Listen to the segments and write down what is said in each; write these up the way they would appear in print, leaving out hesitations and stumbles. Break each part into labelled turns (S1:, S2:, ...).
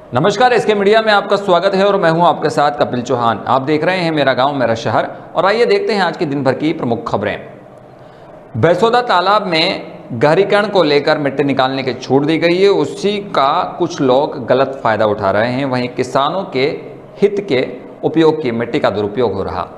S1: नमस्कार, इसके मीडिया में आपका स्वागत है और मैं हूं आपके साथ कपिल चौहान। आप देख रहे हैं मेरा गांव मेरा शहर और आइए देखते हैं आज की दिन भर की प्रमुख खबरें। बैसोदा तालाब में गहरीकरण को लेकर मिट्टी निकालने की छूट दी गई है, उसी का कुछ लोग गलत फायदा उठा रहे हैं। वहीं किसानों के हित के उपयोग की मिट्टी का दुरुपयोग हो रहा।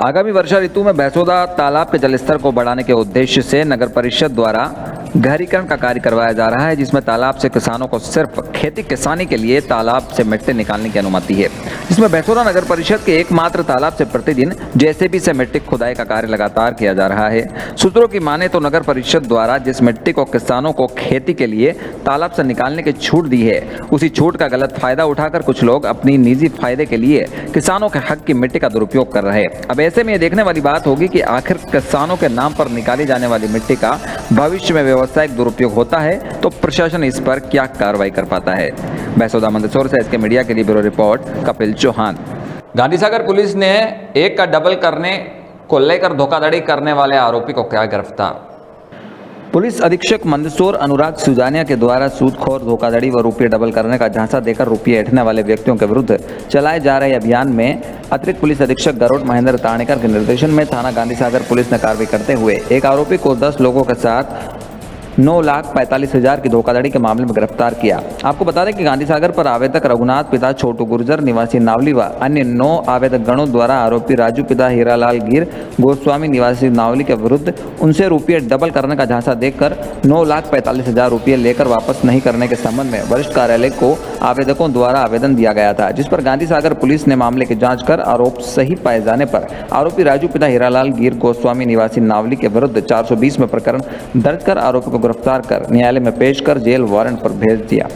S1: आगामी वर्षा ऋतु में बैसोदा तालाब के जलस्तर को बढ़ाने के उद्देश्य से नगर परिषद द्वारा गहरीकरण का कार्य करवाया जा रहा है, जिसमें तालाब से किसानों को सिर्फ खेती किसानी के लिए तालाब से मिट्टी निकालने की अनुमति है। इसमें बैसोदा नगर परिषद के एकमात्र तालाब से प्रतिदिन जेसीबी से मिट्टी खुदाई का कार्य लगातार किया जा रहा है। सूत्रों की माने तो नगर परिषद द्वारा जिस मिट्टी को किसानों को खेती के लिए तालाब से निकालने की छूट दी है, उसी छूट का गलत फायदा उठाकर कुछ लोग अपनी निजी फायदे के लिए किसानों के हक की मिट्टी का दुरुपयोग कर रहे हैं। अब ऐसे में ये देखने वाली बात होगी कि आखिर किसानों के नाम पर निकाली जाने वाली मिट्टी का भविष्य में व्यावसायिक दुरुपयोग होता है तो प्रशासन इस पर क्या कार्रवाई कर पाता है। बैसोदा मंदसौर से इसके मीडिया के लिए bureau report Kapil Chauhan. Gandhi Sagar police ने एक का डबल करने को लेकर धोखाधड़ी करने वाले आरोपी को किया गिरफ्तार। पुलिस अधीक्षक मंदसौर अनुराग सुजानिया के द्वारा सूदखोर, धोखाधड़ी व रुपये डबल करने का झांसा देकर रुपये ऐंठने वाले व्यक्तियों के विरुद्ध चलाए जा रहे अभियान में अतिरिक्त पुलिस अधीक्षक गरोट महेंद्र ताणेकर के निर्देशन में थाना गांधी सागर पुलिस ने कार्रवाई करते हुए एक आरोपी को 10 लोगों के साथ 9,45,000 की धोखाधड़ी के मामले में गिरफ्तार किया। आपको बता दें कि गांधी सागर पर आवेदक रघुनाथ पिता छोटू गुर्जर निवासी नावली व अन्य 9 आवेदक गणों द्वारा आरोपी राजू पिता हीरालाल गिर गोस्वामी निवासी नावली के विरुद्ध उनसे रुपये डबल करने का झांसा देकर 9,45,000 रुपये लेकर वापस नहीं करने के संबंध में वरिष्ठ कार्यालय को आवेदकों द्वारा आवेदन दिया गया था, जिस पर गांधी सागर पुलिस ने मामले की जाँच कर आरोप सही पाए जाने पर आरोपी राजू पिता हीरालाल गिर गोस्वामी निवासी नावली के विरुद्ध 420 में प्रकरण दर्ज कर आरोपी को गिरफ्तार कर न्यायालय में पेश कर जेल वारंट पर भेज दिया।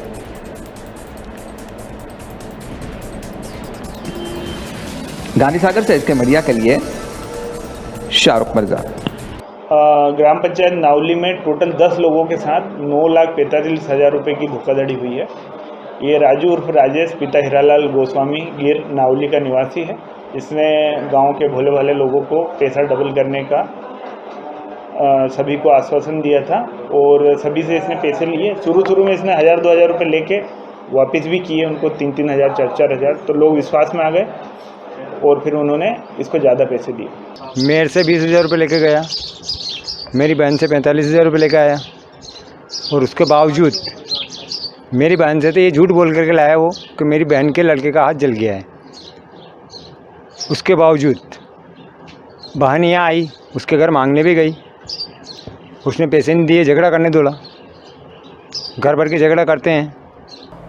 S1: गांधी सागर से इसके मीडिया के लिए शाहरुख मिर्जा।
S2: ग्राम पंचायत नावली में टोटल 10 लोगों के साथ 9,45,000 रुपये की धोखाधड़ी हुई है। ये राजू उर्फ राजेश पिता हीरालाल गोस्वामी गिर नावली का निवासी है। इसने गांव के भोले भाले लोगों को पैसा डबल करने का सभी को आश्वासन दिया था और सभी से इसने पैसे लिए। शुरू में इसने 1,000-2,000 रुपये लेके वापस भी किए उनको 3,000 4,000, तो लोग विश्वास में आ गए और फिर उन्होंने इसको ज़्यादा पैसे दिए।
S3: मेरे से 20,000 रुपये लेके गया, मेरी बहन से 45,000 रुपये लेके आया और उसके बावजूद मेरी बहन से तो ये झूठ बोल करके लाया वो कि मेरी बहन के लड़के का हाथ जल गया है। उसके बावजूद बहन यहाँ आई, उसके घर मांगने भी गई, उसने पैसे नहीं दिए, झगड़ा करने दौड़ा। घर भर के झगड़ा करते हैं।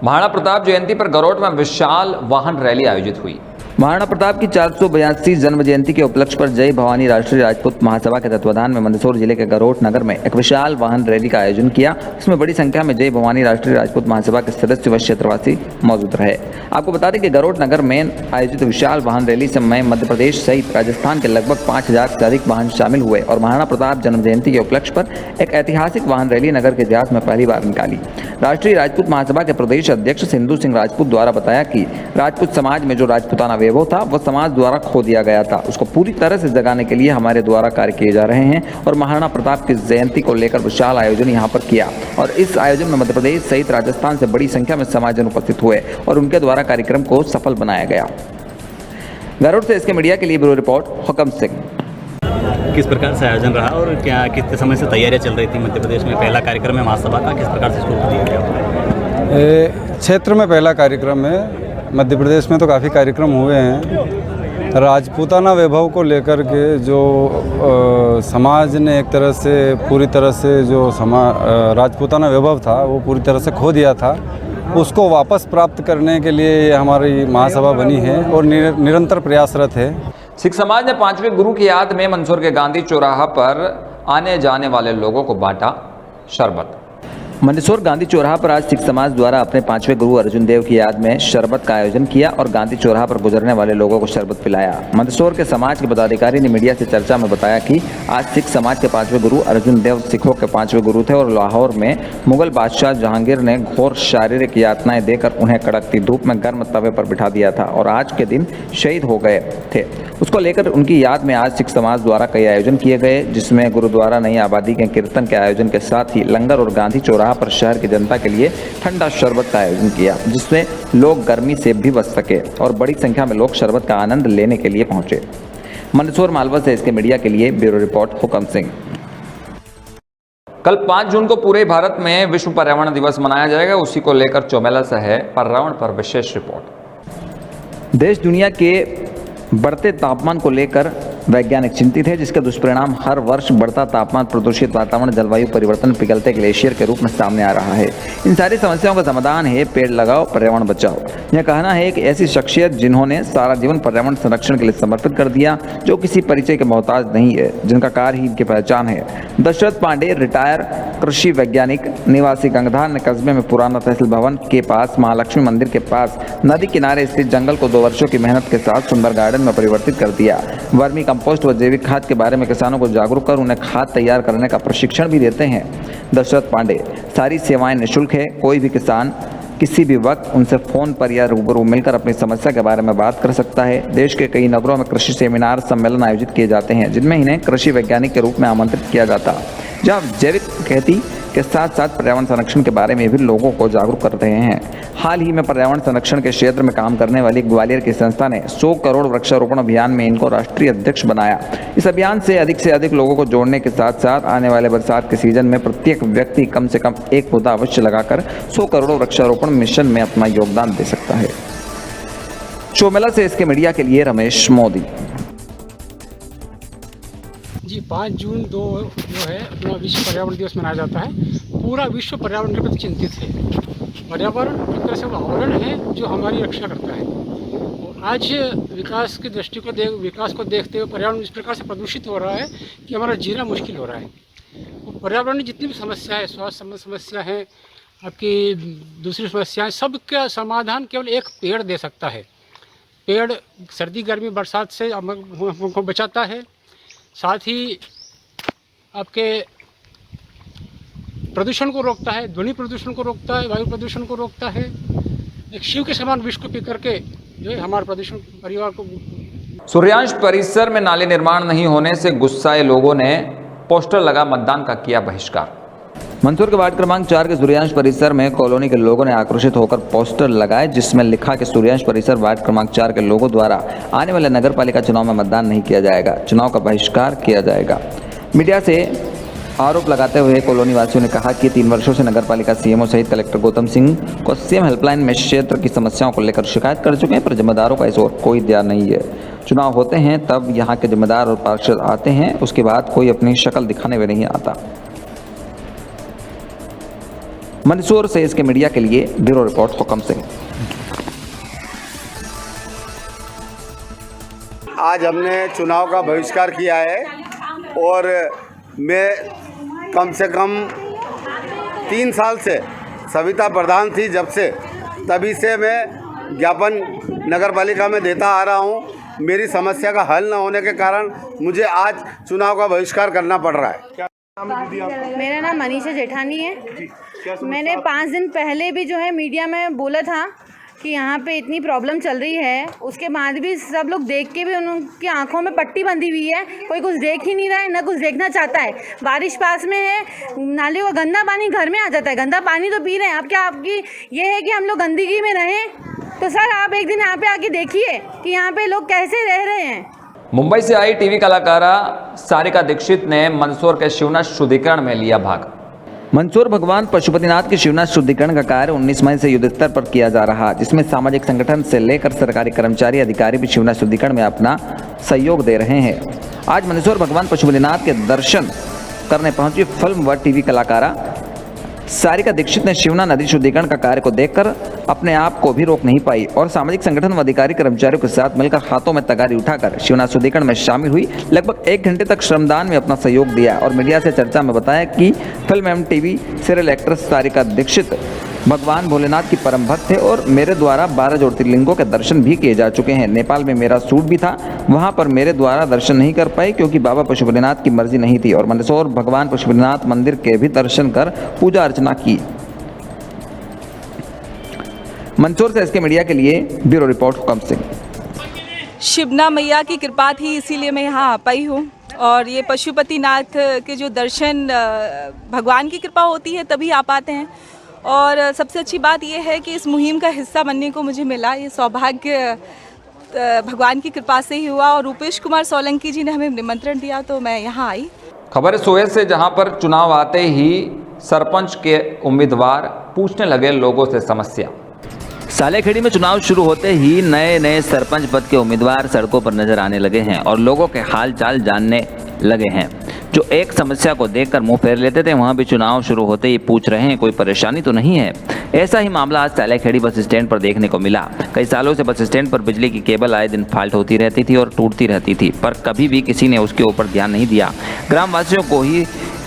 S1: महाराणा प्रताप जयंती पर गरोट में विशाल वाहन रैली आयोजित हुई। महाराणा प्रताप की 482 जन्म जयंती के उपलक्ष्य पर जय भवानी राष्ट्रीय राजपूत महासभा के तत्वाधान में मंदसौर जिले के गरोट नगर में एक विशाल वाहन रैली का आयोजन किया। इसमें बड़ी संख्या में जय भवानी राष्ट्रीय राजपूत महासभा के सदस्य व क्षेत्रवासी मौजूद रहे। आपको बता दें कि गरोट नगर में आयोजित विशाल वाहन रैली में मध्य प्रदेश सहित राजस्थान के लगभग 5,000 से अधिक वाहन शामिल हुए और महाराणा प्रताप जन्म जयंती के उपलक्ष्य पर एक ऐतिहासिक वाहन रैली नगर के इतिहास में पहली बार निकाली। राष्ट्रीय राजपूत महासभा के प्रदेश अध्यक्ष सिंधु सिंह राजपूत द्वारा बताया कि राजपूत समाज में जो राजपूताना वैभव था वह समाज द्वारा खो दिया गया था, उसको पूरी तरह से जगाने के लिए हमारे द्वारा कार्य किए जा रहे हैं और महाराणा प्रताप की जयंती को लेकर विशाल आयोजन यहाँ पर किया और इस आयोजन में मध्य प्रदेश सहित राजस्थान से बड़ी संख्या में समाजजन उपस्थित हुए और उनके द्वारा कार्यक्रम को सफल बनाया गया। गरुड़ से इसके मीडिया के लिए ब्यूरो रिपोर्ट हुकम सिंह।
S4: किस प्रकार से आयोजन रहा और क्या कितने समय से तैयारियां चल रही थी मध्य प्रदेश में? पहला कार्यक्रम है महासभा का, किस प्रकार से इसको दिया गया?
S5: क्षेत्र में पहला कार्यक्रम है। मध्य प्रदेश में तो काफ़ी कार्यक्रम हुए हैं। राजपूताना वैभव को लेकर के जो समाज ने एक तरह से पूरी तरह से जो राजपूताना वैभव था वो पूरी तरह से खो दिया था, उसको वापस प्राप्त करने के लिए हमारी महासभा बनी है और निरंतर प्रयासरत है।
S1: सिख समाज ने 5वें गुरु की याद में मंदसौर के गांधी चौराहा पर आने जाने वाले लोगों को बांटा शरबत। मंदसौर गांधी चौराहा पर आज सिख समाज द्वारा अपने 5वें गुरु अर्जुन देव की याद में शरबत का आयोजन किया और गांधी चौराहा पर गुजरने वाले लोगों को शरबत पिलाया। मंदसौर के समाज के पदाधिकारी ने मीडिया से चर्चा में बताया कि आज सिख समाज के 5वें गुरु अर्जुन देव सिखों के 5वें गुरु थे और लाहौर में मुगल बादशाह जहांगीर ने घोर शारीरिक यातनाएं देकर उन्हें कड़कती धूप में गर्म तवे पर बिठा दिया था और आज के दिन शहीद हो गए थे। उसको लेकर उनकी याद में आज सिख समाज द्वारा कई आयोजन किए गए, जिसमें गुरुद्वारा नई आबादी के कीर्तन के आयोजन के साथ ही लंगर और गांधी चौराहा चौराहा पर शहर की जनता के लिए ठंडा शरबत का आयोजन किया, जिससे लोग गर्मी से भी बच सके और बड़ी संख्या में लोग शरबत का आनंद लेने के लिए पहुंचे। मंदसौर मालवा से इसके मीडिया के लिए ब्यूरो रिपोर्ट हुकम सिंह। कल 5 जून को पूरे भारत में विश्व पर्यावरण दिवस मनाया जाएगा। उसी को लेकर चौमेला से है पर्यावरण पर विशेष रिपोर्ट। देश दुनिया के बढ़ते तापमान को लेकर वैज्ञानिक चिंतित है, जिसके दुष्परिणाम हर वर्ष बढ़ता तापमान, प्रदूषित वातावरण, जलवायु परिवर्तन, पिघलते ग्लेशियर के रूप में सामने आ रहा है। इन सारी समस्याओं का समाधान है पेड़ लगाओ पर्यावरण बचाओ। यह कहना है एक ऐसी शख्सियत जिन्होंने सारा जीवन पर्यावरण संरक्षण के लिए समर्पित कर दिया, जो किसी परिचय के मोहताज नहीं है, जिनका कार्य ही इनकी पहचान है। दशरथ पांडे रिटायर कृषि वैज्ञानिक, निवासी गंगधार कस्बे में पुराना तहसील भवन के पास महालक्ष्मी मंदिर के पास नदी किनारे स्थित जंगल को 2 वर्षों की मेहनत के साथ सुंदर गार्डन में परिवर्तित कर दिया। वर्मी कंपोस्ट व जैविक खाद के बारे में किसानों को जागरूक कर उन्हें खाद तैयार करने का प्रशिक्षण भी देते हैं। दशरथ पांडे सारी सेवाएं निःशुल्क है। कोई भी किसान किसी भी वक्त उनसे फ़ोन पर या रूबरू मिलकर अपनी समस्या के बारे में बात कर सकता है। देश के कई नगरों में कृषि सेमिनार सम्मेलन आयोजित किए जाते हैं, जिनमें इन्हें कृषि वैज्ञानिक के रूप में आमंत्रित किया जाता, जहाँ जैविक खेती के साथ साथ पर्यावरण संरक्षण के बारे में भी लोगों को जागरूक कर रहे हैं। हाल ही में पर्यावरण संरक्षण के क्षेत्र में काम करने वाली ग्वालियर की संस्था ने 100 करोड़ वृक्षारोपण अभियान में इनको राष्ट्रीय अध्यक्ष बनाया। इस अभियान से अधिक लोगों को जोड़ने के साथ साथ आने वाले बरसात के सीजन में प्रत्येक व्यक्ति कम से कम 1 पौधा अवश्य लगाकर 100 करोड़ वृक्षारोपण मिशन में अपना योगदान दे सकता है। चौमेला से इसके मीडिया के लिए रमेश मोदी।
S6: जी 5 जून जो है अपना विश्व पर्यावरण दिवस मनाया जाता है। पूरा विश्व पर्यावरण के प्रति चिंतित है। पर्यावरण एक तरह से वो आवरण है जो हमारी रक्षा करता है। और आज विकास की दृष्टि को विकास को देखते हुए पर्यावरण इस प्रकार से प्रदूषित हो रहा है कि हमारा जीना मुश्किल हो रहा है। और पर्यावरण में जितनी भी समस्या है, स्वास्थ्य संबंधी समस्या है, आपकी दूसरी समस्याएं, सबका समाधान केवल एक पेड़ दे सकता है। पेड़ सर्दी गर्मी बरसात से हमको बचाता है, साथ ही आपके प्रदूषण को रोकता है, ध्वनि प्रदूषण को रोकता है, वायु प्रदूषण को रोकता है। एक शिव के समान विष को पी करके जो है हमारे प्रदूषण परिवार को।
S1: सूर्यांश परिसर में नाले निर्माण नहीं होने से गुस्साए लोगों ने पोस्टर लगा मतदान का किया बहिष्कार। मंदसौर के वार्ड क्रमांक 4 के सूर्यांश परिसर में कॉलोनी के लोगों ने आक्रोशित होकर पोस्टर लगाए, जिसमें लिखा कि सूर्यांश परिसर वार्ड क्रमांक 4 के लोगों द्वारा आने वाले नगर पालिका चुनाव में मतदान नहीं किया जाएगा, चुनाव का बहिष्कार किया जाएगा। मीडिया से आरोप लगाते हुए कॉलोनी वासियों ने कहा कि 3 वर्षों से नगर पालिका सीएमओ सहित कलेक्टर गौतम सिंह को सीएम हेल्पलाइन में क्षेत्र की समस्याओं को लेकर शिकायत कर चुके हैं, पर जिम्मेदारों का इस ओर कोई ध्यान नहीं है। चुनाव होते हैं तब यहाँ के जिम्मेदार और पार्षद आते हैं, उसके बाद कोई अपनी शक्ल दिखाने में नहीं आता। मंदसौर से इसके मीडिया के लिए ब्यूरो रिपोर्ट हुकम सिंह।
S7: आज हमने चुनाव का बहिष्कार किया है और मैं कम से कम 3 साल से सविता प्रधान थी जब से, तभी से मैं ज्ञापन नगर पालिका में देता आ रहा हूँ। मेरी समस्या का हल न होने के कारण मुझे आज चुनाव का बहिष्कार करना पड़ रहा है।
S8: मेरा नाम मनीषा जेठानी है। मैंने 5 दिन पहले भी जो है मीडिया में बोला था कि यहाँ पे इतनी प्रॉब्लम चल रही है, उसके बाद भी सब लोग देख के भी उनकी आंखों में पट्टी बंधी हुई है, कोई कुछ देख ही नहीं रहा है, ना कुछ देखना चाहता है। बारिश पास में है, नाले का गंदा पानी घर में आ जाता है, गंदा पानी तो पी रहे हैं। अब क्या आपकी ये है कि हम लोग गंदगी में रहें? तो सर आप एक दिन यहाँ पे आके देखिए कि यहाँ पे लोग कैसे रह रहे हैं।
S1: मुंबई से आई टीवी कलाकारा सारिका दीक्षित ने मंदसौर के शिवनाथ शुद्धिकरण में लिया भाग। मंदसौर भगवान पशुपतिनाथ के शिवनाथ शुद्धिकरण का कार्य 19 मई से युद्ध स्तर पर किया जा रहा, जिसमें सामाजिक संगठन से लेकर सरकारी कर्मचारी अधिकारी भी शिवनाथ शुद्धिकरण में अपना सहयोग दे रहे हैं। आज मंदसौर भगवान पशुपतिनाथ के दर्शन करने पहुंची फिल्म व टीवी कलाकारा सारिका दीक्षित ने शिवना नदी शुद्धिकरण का कार्य को देखकर अपने आप को भी रोक नहीं पाई और सामाजिक संगठन व अधिकारी कर्मचारियों के साथ मिलकर हाथों में तगारी उठाकर शिवना शुद्धिकरण में शामिल हुई। लगभग 1 घंटे तक श्रमदान में अपना सहयोग दिया और मीडिया से चर्चा में बताया कि फिल्म एवं TV serial actress Sarika Dikshit भगवान भोलेनाथ की परम भक्त थे और मेरे द्वारा 12 ज्योतिर्लिंगों के दर्शन भी किए जा चुके हैं। नेपाल में मेरा शूट भी था, वहां पर मेरे द्वारा दर्शन नहीं कर पाए क्योंकि बाबा पशुपतिनाथ की मर्जी नहीं थी और मंदसौर भगवान पशुपतिनाथ मंदिर के भी दर्शन कर पूजा अर्चना की। मंदसौर से इसके मीडिया के लिए ब्यूरो रिपोर्ट हुकम सिंह।
S9: शिवना मैया की कृपा थी, इसीलिए मैं यहाँ आ पाई हूँ। और ये पशुपतिनाथ के जो दर्शन भगवान की कृपा होती है तभी आ पाते हैं। और सबसे अच्छी बात ये है कि इस मुहिम का हिस्सा बनने को मुझे मिला। ये सौभाग्य भगवान की कृपा से ही हुआ और रूपेश कुमार सोलंकी जी ने हमें निमंत्रण दिया तो मैं यहाँ आई।
S1: खबर है सोयत से, जहां पर चुनाव आते ही सरपंच के उम्मीदवार पूछने लगे लोगों से समस्या।
S10: सालेखेड़ी में चुनाव शुरू होते ही नए नए सरपंच पद के उम्मीदवार सड़कों पर नजर आने लगे हैं और लोगों के हाल चाल जानने लगे हैं। जो एक समस्या को देखकर मुंह फेर लेते थे, वहां भी चुनाव शुरू होते ही पूछ रहे हैं कोई परेशानी तो नहीं है। ऐसा ही मामला आज सालेखेड़ी बस स्टैंड पर देखने को मिला। कई सालों से बस स्टैंड पर बिजली की केबल आए दिन फाल्ट होती रहती थी और टूटती रहती थी, पर कभी भी किसी ने उसके ऊपर ध्यान नहीं दिया। ग्रामवासियों को ही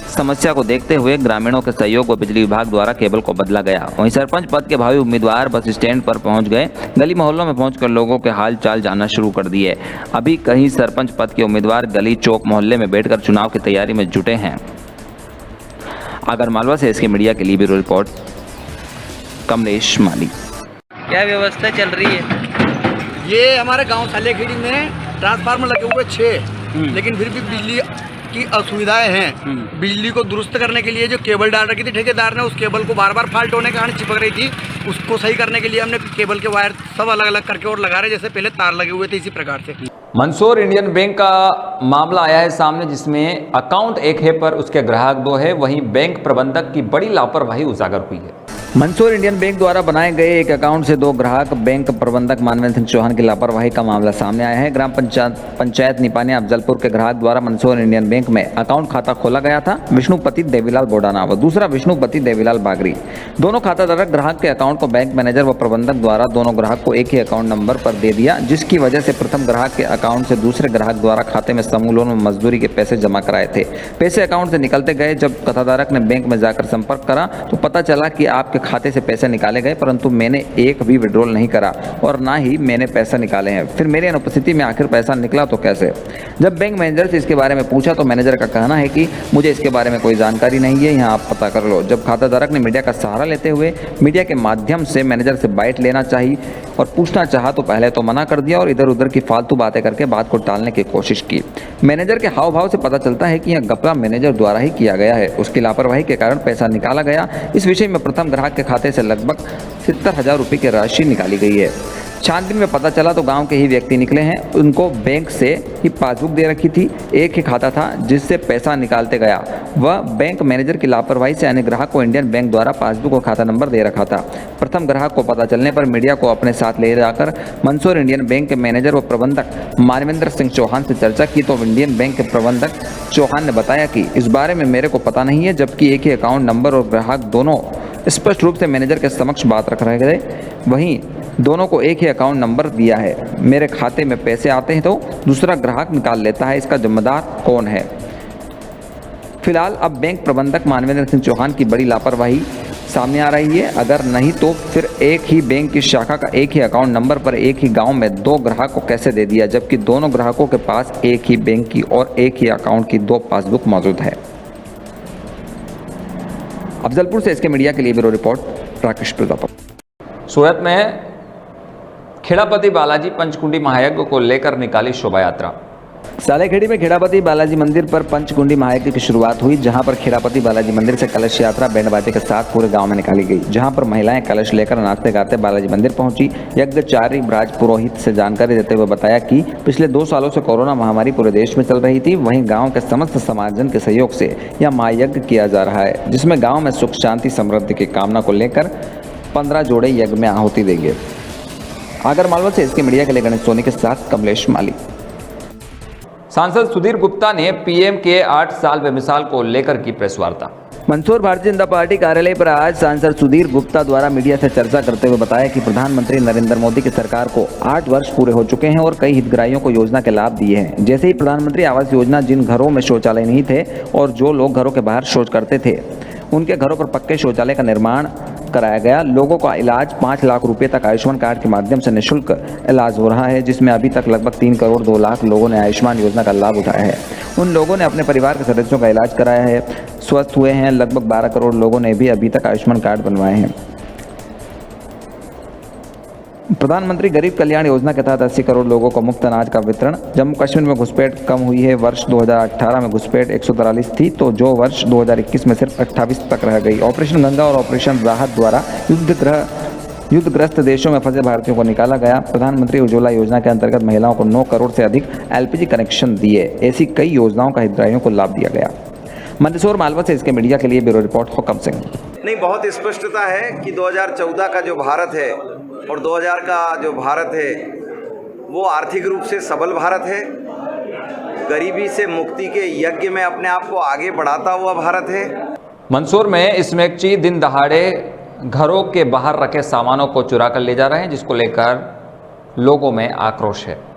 S10: समस्या को देखते हुए ग्रामीणों के सहयोग व बिजली विभाग द्वारा केबल को बदला गया। वहीं सरपंच पद के भावी उम्मीदवार बस स्टैंड पर पहुंच गए। गली मोहल्लों में पहुंचकर लोगों के हाल चाल जानना शुरू कर दिए। अभी कहीं सरपंच पद के उम्मीदवार गली चौक मोहल्ले में बैठकर चुनाव की तैयारी में जुटे हैं। आगरमालवा से इसके मीडिया के लिए ब्यूरो रिपोर्ट कमलेश माली। क्या व्यवस्था चल रही है?
S11: ये हमारे गांव सालेखेड़ी में ट्रांसफार्मर लगे हुए 6, लेकिन फिर भी बिजली की असुविधाएं हैं। बिजली को दुरुस्त करने के लिए जो केबल डाल रखी थी ठेकेदार ने, उस केबल को बार बार फाल्ट होने के कारण चिपक रही थी। उसको सही करने के लिए हमने केबल के वायर सब अलग अलग करके और लगा रहे, जैसे पहले तार लगे हुए थे इसी प्रकार से।
S1: मंदसौर इंडियन बैंक का मामला आया है सामने, जिसमें अकाउंट एक है पर उसके ग्राहक 2 है। वहीं बैंक प्रबंधक की बड़ी लापरवाही उजागर हुई है।
S10: मंदसौर इंडियन बैंक द्वारा बनाए गए एक अकाउंट से 2 ग्राहक बैंक प्रबंधक मानवेंद्र सिंह चौहान की लापरवाही का मामला सामने आया है। ग्राम पंचायत निपानिया अफजलपुर के ग्राहक द्वारा मंदसौर इंडियन बैंक में अकाउंट खाता खोला गया था। विष्णुपति देवीलाल बोडाना व दूसरा विष्णुपति देवीलाल बागरी, दोनों खाताधारक ग्राहक के अकाउंट को बैंक मैनेजर व प्रबंधक द्वारा दोनों ग्राहक को एक ही अकाउंट नंबर पर दे दिया, जिसकी वजह से प्रथम ग्राहक के अकाउंट से दूसरे ग्राहक द्वारा खाते में समूह लोन व मजदूरी के पैसे जमा कराए थे। पैसे अकाउंट से निकलते गए। जब खाताधारक ने बैंक में जाकर संपर्क करा तो पता चला कि आपके खाते से पैसे निकाले गए, परंतु मैंने एक भी विड्रॉल नहीं करा और ना ही मैंने पैसा निकाले हैं। फिर मेरी अनुपस्थिति में आखिर पैसा निकला तो कैसे? जब बैंक मैनेजर से इसके बारे में पूछा तो मैनेजर का कहना है कि मुझे इसके बारे में कोई जानकारी नहीं है, यहाँ आप पता कर लो। जब खाताधारक ने मीडिया का सहारा लेते हुए मीडिया के माध्यम से मैनेजर से बाइट लेना चाहिए और पूछना चाहा तो पहले तो मना कर दिया और इधर उधर की फालतू बातें करके बात को टालने की कोशिश की। मैनेजर के हाव भाव से पता चलता है कि यह घपला मैनेजर द्वारा ही किया गया है। उसकी लापरवाही के कारण पैसा निकाला गया। इस विषय में प्रथम ग्राहक के खाते से लगभग 70,000 रुपये की राशि निकाली गई है। छानबीन में पता चला तो गांव के ही व्यक्ति निकले हैं। उनको बैंक से ही पासबुक दे रखी थी, एक ही खाता था जिससे पैसा निकालते गया। वह बैंक मैनेजर की लापरवाही से अन्य ग्राहक को इंडियन बैंक द्वारा पासबुक और खाता नंबर दे रखा था। प्रथम ग्राहक को पता चलने पर मीडिया को अपने साथ ले जाकर मंदसौर इंडियन बैंक के मैनेजर व प्रबंधक मानवेंद्र सिंह चौहान से चर्चा की तो इंडियन बैंक के प्रबंधक चौहान ने बताया कि इस बारे में मेरे को पता नहीं है, जबकि एक ही अकाउंट नंबर और ग्राहक दोनों स्पष्ट रूप से मैनेजर के समक्ष बात रख रहे थे। वहीं दोनों को एक ही अकाउंट नंबर दिया है। मेरे खाते में पैसे आते हैं तो दूसरा ग्राहक निकाल लेता है, इसका जिम्मेदार कौन है? फिलहाल अब बैंक प्रबंधक मानवेंद्र सिंह चौहान की बड़ी लापरवाही सामने आ रही है। अगर नहीं तो फिर एक ही बैंक की शाखा का एक ही अकाउंट नंबर पर एक ही गांव में 2 ग्राहक को कैसे दे दिया, जबकि दोनों ग्राहकों के पास एक ही बैंक की और एक ही अकाउंट की 2 पासबुक मौजूद है। अफजलपुर से इसके मीडिया के लिए ब्यूरो रिपोर्ट राकेश प्रजापति।
S1: सोयत में खेड़ापति बालाजी पंचकुंडी महायज्ञ को लेकर निकाली शोभा यात्रा।
S10: सालेखेड़ी में खेड़ापति बालाजी मंदिर पर पंचकुंडी महायज्ञ की शुरुआत हुई, जहां पर खेड़ापति बालाजी मंदिर से कलश यात्रा बैंड बाजे के साथ पूरे गांव में निकाली गई, जहां पर महिलाएं कलश लेकर नाचते गाते बालाजी मंदिर पहुंची। यज्ञचारी ब्राज पुरोहित से जानकारी देते हुए बताया कि पिछले 2 सालों से कोरोना महामारी पूरे देश में चल रही थी। वहीं गाँव के समस्त समाजजन के सहयोग से यह महायज्ञ किया जा रहा है, जिसमें गाँव में सुख शांति समृद्धि की कामना को लेकर 15 जोड़े यज्ञ में आहुति देंगे। आगरमालवा से इसके मीडिया के लिए गणेश सोनी के साथ कमलेश माली।
S1: सांसद सुधीर गुप्ता ने पीएम के 8 साल बेमिसाल को लेकर की प्रेस वार्ता।
S10: मंदसौर भारतीय जनता पार्टी कार्यालय पर आज सांसद सुधीर गुप्ता द्वारा मीडिया से चर्चा करते हुए बताया कि प्रधानमंत्री नरेंद्र मोदी की सरकार को 8 वर्ष पूरे हो चुके हैं और कई हितग्राहियों को योजना के लाभ दिए हैं। जैसे ही प्रधानमंत्री आवास योजना, जिन घरों में शौचालय नहीं थे और जो लोग घरों के बाहर शौच करते थे, उनके घरों पर पक्के शौचालय का निर्माण कराया गया। लोगों का इलाज 5 लाख रुपए तक आयुष्मान कार्ड के माध्यम से निःशुल्क इलाज हो रहा है, जिसमें अभी तक लगभग 3 करोड़ 2 लाख लोगों ने आयुष्मान योजना का लाभ उठाया है। उन लोगों ने अपने परिवार के सदस्यों का इलाज कराया है, स्वस्थ हुए हैं। लगभग 12 करोड़ लोगों ने भी अभी तक आयुष्मान कार्ड बनवाए हैं। प्रधानमंत्री गरीब कल्याण योजना के तहत 80 करोड़ लोगों को मुफ्त अनाज का वितरण। जम्मू कश्मीर में घुसपैठ कम हुई है। वर्ष 2018 में घुसपैठ 143 थी तो जो वर्ष 2021 में सिर्फ 28 तक रह गई। ऑपरेशन गंगा और ऑपरेशन राहत द्वारा युद्धग्रस्त देशों में फंसे भारतीयों को निकाला गया। प्रधानमंत्री उज्ज्वला योजना के अंतर्गत महिलाओं को 9 करोड़ से अधिक LPG कनेक्शन दिए। ऐसी कई योजनाओं का हितग्राहियों को लाभ दिया गया। मंदसौर मालवा से इसके मीडिया के लिए ब्यूरो रिपोर्ट हुकम सिंह।
S7: नहीं, बहुत स्पष्टता है कि 2014 का जो भारत है और 2000 का जो भारत है वो आर्थिक रूप से सबल भारत है, गरीबी से मुक्ति के यज्ञ में अपने आप को आगे बढ़ाता हुआ भारत है।
S1: मंदसौर में स्मैकची दिन दहाड़े घरों के बाहर रखे सामानों को चुरा कर ले जा रहे हैं, जिसको लेकर लोगों में आक्रोश है।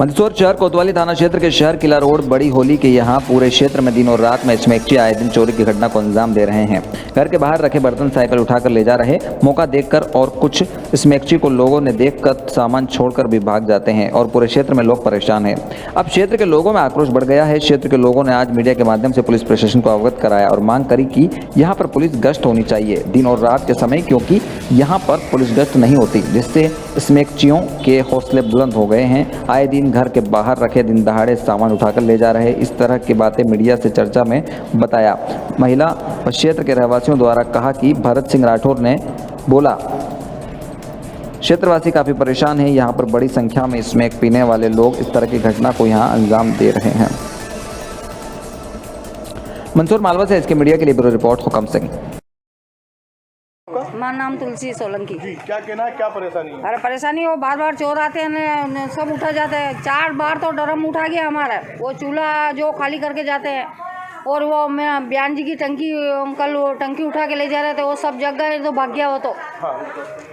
S10: मंदसौर शहर कोतवाली थाना क्षेत्र के शहर किला रोड बड़ी होली के यहाँ पूरे क्षेत्र में दिन और रात में स्मैकची आए दिन चोरी की घटना को अंजाम दे रहे हैं। घर के बाहर रखे बर्तन साइकिल उठाकर ले जा रहे, मौका देखकर और कुछ स्मैकची को लोगों ने देखकर सामान छोड़कर भी भाग जाते हैं और पूरे क्षेत्र में लोग परेशान हैं। अब क्षेत्र के लोगों में आक्रोश बढ़ गया है। क्षेत्र के लोगों ने आज मीडिया के माध्यम से पुलिस प्रशासन को अवगत कराया और मांग करी कि यहाँ पर पुलिस गश्त होनी चाहिए दिन और रात के समय, क्योंकि यहाँ पर पुलिस गश्त नहीं होती, जिससे स्मैकचियों के हौसले बुलंद हो गए हैं। आए दिन घर के बाहर रखे दिन दहाड़े सामान उठाकर ले जा रहे, इस तरह की बातें मीडिया से चर्चा में बताया। महिला व क्षेत्र के रहवासियों द्वारा कहा कि भरत सिंह राठौर ने बोला, क्षेत्रवासी काफी परेशान हैं। यहाँ पर बड़ी संख्या में स्मैक पीने वाले लोग इस तरह की घटना को यहाँ अंजाम दे रहे हैं। मंदसौर मालवा से इसके मीडिया के लिए ब्यूरो रिपोर्ट हुकम सिंह।
S8: मेरा नाम तुलसी सोलंकी।
S11: क्या कहना है, क्या परेशानी है?
S8: अरे परेशानी वो बार बार चोर आते हैं, सब उठा जाते हैं। 4 बार तो ड्रम उठा गया हमारा, वो चूल्हा जो खाली करके जाते हैं। और वो मैं बयान जी की टंकी, कल वो टंकी उठा के ले जा रहे थे, वो सब जग गए तो भाग गया वो तो।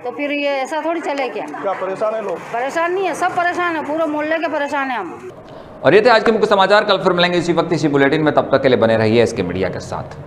S8: तो फिर ये ऐसा थोड़ी चले क्या
S11: परेशान है लोग?
S8: परेशान नहीं है, सब परेशान है, पूरे मोहल्ले के परेशान है हम।
S1: और ये थे आज के मुख्य समाचार। कल फिर मिलेंगे इसी वक्त इसी बुलेटिन में, तब तक के लिए बने रहिए इसके मीडिया के साथ।